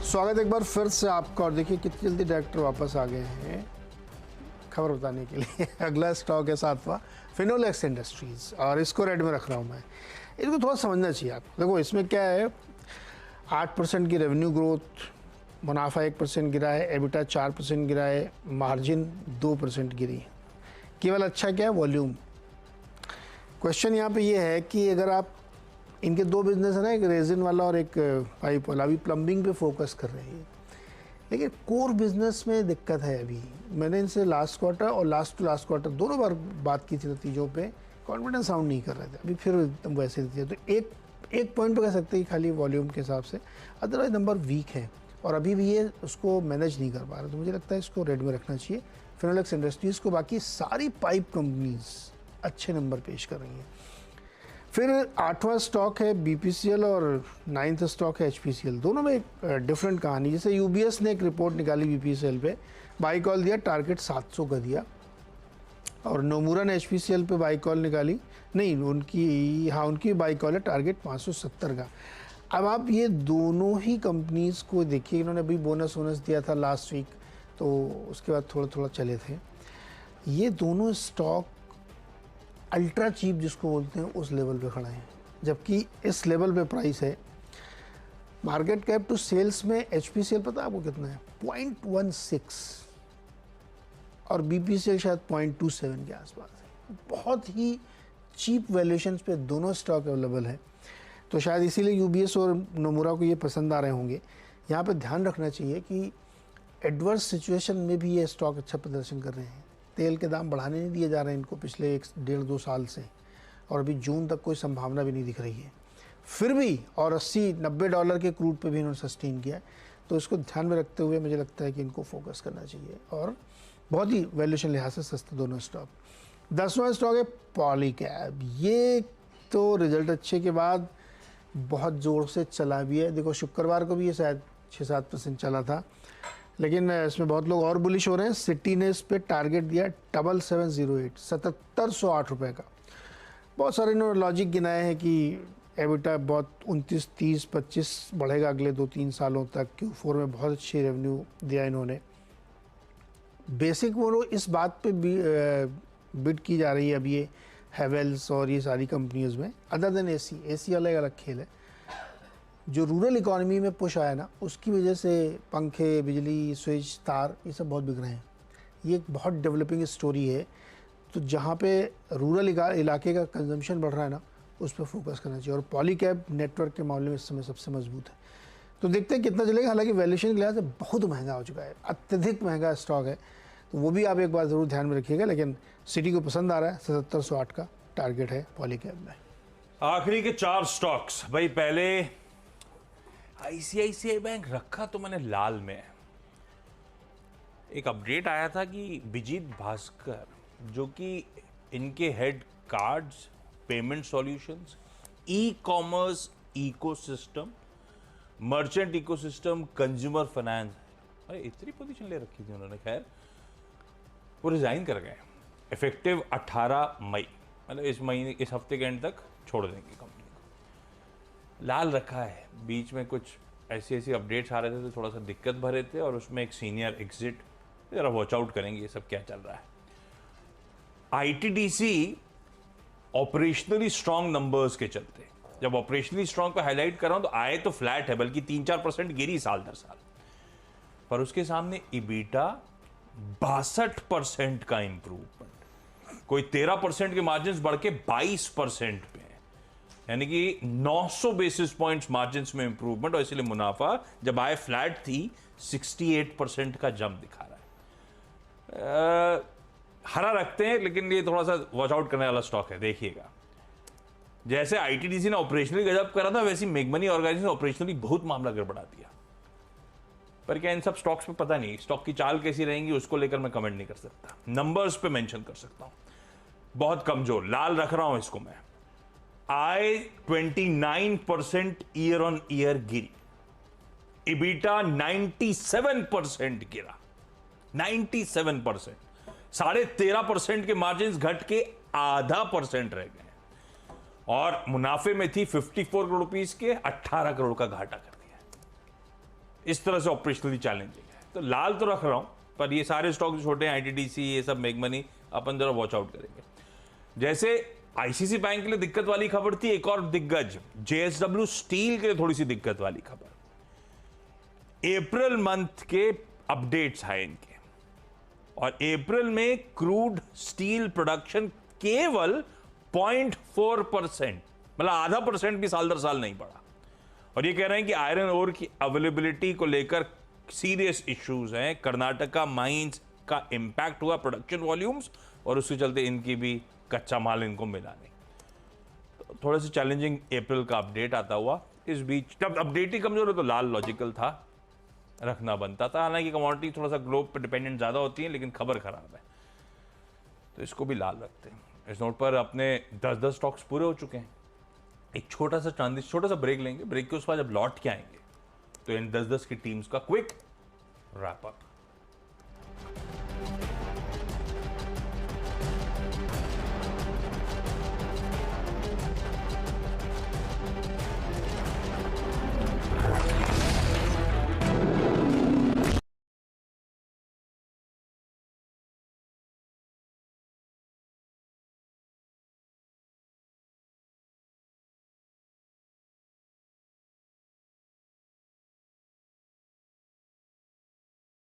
स्वागत एक बार फिर से आपका। और देखिए कितनी जल्दी डायरेक्टर वापस आ गए हैं खबर बताने के लिए। अगला स्टॉक है 7वां फिनोलेक्स इंडस्ट्रीज़, और इसको रेड में रख रहा हूँ मैं। इसको थोड़ा समझना चाहिए आपको। देखो इसमें क्या है, 8% की रेवेन्यू ग्रोथ, मुनाफा 1% गिरा है, एबिटा 4% गिरा है, मार्जिन 2% गिरी है। केवल अच्छा क्या है, वॉल्यूम। क्वेश्चन यहाँ पे ये है कि अगर आप इनके दो बिजनेस है ना, एक रेजिन वाला और एक पाइप वाला, अभी प्लम्बिंग पे फोकस कर रहे हैं, लेकिन कोर बिजनेस में दिक्कत है। अभी मैंने इनसे लास्ट क्वार्टर और लास्ट टू लास्ट क्वार्टर दोनों बार बात की थी नतीजों पे, कॉन्फिडेंस साउंड नहीं कर रहे थे। अभी फिर एकदम वैसे ही तो एक पॉइंट पे कह सकते हैं खाली वॉल्यूम के हिसाब से, अदरवाइज नंबर वीक है और अभी भी ये उसको मैनेज नहीं कर पा रहे। तो मुझे लगता है इसको रेड में रखना चाहिए फिनोलेक्स इंडस्ट्रीज़ को। बाकी सारी पाइप कंपनीज अच्छे नंबर पेश कर रही हैं। फिर 8वां स्टॉक है बीपीसीएल और 9th स्टॉक है एचपीसीएल। दोनों में एक डिफरेंट कहानी। जैसे यूबीएस ने एक रिपोर्ट निकाली बीपीसीएल पे, बाई कॉल दिया, टारगेट 700 का दिया, और नोमुरा ने एचपीसीएल पे बाई कॉल निकाली, नहीं उनकी बाई कॉल है, टारगेट 570 का। अब आप ये दोनों ही कंपनीज को देखिए, इन्होंने अभी बोनस दिया था लास्ट वीक, तो उसके बाद थोड़ा थोड़ा चले थे। ये दोनों स्टॉक अल्ट्रा चीप जिसको बोलते हैं उस लेवल पे खड़ा है, जबकि इस लेवल पे प्राइस है। मार्केट कैप टू सेल्स में एचपीसीएल पता है आपको कितना है, 0.16, और बीपीसीएल शायद 0.27 के आसपास है। बहुत ही चीप वैल्यूएशंस पे दोनों स्टॉक अवेलेबल है, तो शायद इसीलिए यूबीएस और नोमुरा को ये पसंद आ रहे होंगे। यहाँ पे ध्यान रखना चाहिए कि एडवर्स सिचुएशन में भी ये स्टॉक अच्छा प्रदर्शन कर रहे हैं। तेल के दाम बढ़ाने नहीं दिए जा रहे हैं इनको पिछले 1-1.5-2 साल से, और अभी जून तक कोई संभावना भी नहीं दिख रही है फिर भी, और $80-90 के क्रूड पे भी इन्होंने सस्टेन किया है। तो इसको ध्यान में रखते हुए मुझे लगता है कि इनको फोकस करना चाहिए, और बहुत ही वैल्यूएशन लिहाज से सस्ते दोनों स्टॉक। 10वां स्टॉक है पॉलीकैब। ये तो रिजल्ट अच्छे के बाद बहुत ज़ोर से चला भी है। देखो शुक्रवार को भी ये शायद 6-7% चला था, लेकिन इसमें बहुत लोग और बुलिश हो रहे हैं। सिटी ने इस पर टारगेट दिया 7708, 7708 रुपये का। बहुत सारे इन्होंने लॉजिक गिनाए हैं कि एबिटा बहुत 29, 30, 25 बढ़ेगा अगले 2-3 सालों तक। Q4 में बहुत अच्छी रेवेन्यू दिया इन्होंने। बेसिक वो इस बात पे बिड की जा रही है अभी ये हैवेल्स और ये सारी कंपनीज में, अदर देन एसी वाला एक अलग खेल है। जो रूरल इकोनॉमी में पुश आया ना, उसकी वजह से पंखे, बिजली, स्विच, तार, ये सब बहुत बिक रहे हैं। ये एक बहुत डेवलपिंग स्टोरी है। तो जहाँ पे रूरल इलाके का कंजम्पशन बढ़ रहा है ना, उस पर फोकस करना चाहिए। और पॉलीकैब नेटवर्क के मामले में इस समय सबसे मजबूत है। तो देखते हैं कितना चलेगा। हालांकि वैल्यूएशन के लिहाज से बहुत महंगा हो चुका है, अत्यधिक महंगा स्टॉक है, तो वो भी आप एक बार ज़रूर ध्यान में रखिएगा। लेकिन सिटी को पसंद आ रहा है, 7708 का टारगेट है पॉलीकैब में। आखिरी के 4 स्टॉक्स भाई। पहले आईसीआईसीआई बैंक रखा तो मैंने लाल में। एक अपडेट आया था कि विजीत भास्कर, जो कि इनके head cards, payment solutions, e commerce ecosystem, merchant ecosystem, consumer finance, अरे इतनी पोजीशन ले रखी थी उन्होंने, खैर वो रिजाइन कर गए इफेक्टिव 18 मई, मतलब इस महीने, इस हफ्ते के एंड तक छोड़ देंगे कंपनी को। लाल रखा है। बीच में कुछ ऐसी अपडेट्स आ रहे थे तो थोड़ा सा दिक्कत भरे थे, और उसमें एक सीनियर एग्जिट, जरा वॉच आउट करेंगे ये सब क्या चल रहा है। आईटीडीसी ऑपरेशनली स्ट्रांग नंबर्स के चलते, जब ऑपरेशनली स्ट्रांग पे हाईलाइट कर रहा हूं तो आए तो फ्लैट है, बल्कि 3-4% गिरी साल दर साल, पर उसके सामने इबीटा 62% का इंप्रूवमेंट, कोई 13% के मार्जिन बढ़ के 22% पे, यानी कि 900 बेसिस पॉइंट्स मार्जिन्स में इंप्रूवमेंट। और इसलिए मुनाफा जब आए फ्लैट थी, 68% का जंप दिखा रहा है। हरा रखते हैं, लेकिन ये थोड़ा सा वॉच आउट करने वाला स्टॉक है, देखिएगा। जैसे आईटीडीसी ने ऑपरेशनली गजब करा था, वैसे मेगमनी ऑर्गेनाइजेशन ऑपरेशनली बहुत मामला गड़बड़ा दिया। पर क्या इन सब स्टॉक्स पे पता नहीं, स्टॉक की चाल कैसी रहेंगी उसको लेकर मैं कमेंट नहीं कर सकता, नंबर्स पे मेंशन कर सकता हूं। बहुत कमजोर लाल रख रहा हूं इसको मैं। आय 29% year on year Giri, EBITDA 97% गिरा, 97%, 13.5% के मार्जिन घट के 0.5% रह गए, और मुनाफे में थी 54 करोड़ रुपीस के, 18 करोड़ का घाटा कर दिया। इस तरह से ऑपरेशनली चैलेंजिंग है। तो लाल तो रख रहा हूं, पर ये सारे स्टॉक जो छोटे हैं, आईटीडीसी, ये सब मेक मनी, अपन जरा वॉच आउट करेंगे। जैसे आईसीसी बैंक के लिए दिक्कत वाली खबर थी, एक और दिग्गज जेएसडब्ल्यू स्टील के लिए थोड़ी सी दिक्कत वाली खबर। अप्रैल मंथ के अपडेट्स आए इनके, और अप्रैल में क्रूड स्टील प्रोडक्शन केवल 0.4%, मतलब आधा % भी साल दर साल नहीं बढ़ा। और ये कह रहे हैं कि आयरन ओर की अवेलेबिलिटी को लेकर सीरियस इश्यूज हैं, कर्नाटका माइंस का इंपैक्ट हुआ प्रोडक्शन वॉल्यूम्स, और उसके चलते इनकी भी कच्चा माल इनको मिला नहीं। तो थोड़ा सा चैलेंजिंग अप्रैल का अपडेट आता हुआ। इस बीच जब अपडेट ही कमजोर हो तो लाल लॉजिकल था, रखना बनता था। हालांकि कमोडिटी थोड़ा सा ग्लोब पर डिपेंडेंट ज्यादा होती है, लेकिन खबर खराब है तो इसको भी लाल रखते हैं। इस नोट पर अपने 10-10 स्टॉक्स पूरे हो चुके हैं। एक छोटा सा ब्रेक लेंगे। ब्रेक के उस बाद जब लौट के आएंगे तो इन 10-10 की टीम्स का क्विक रैप अप।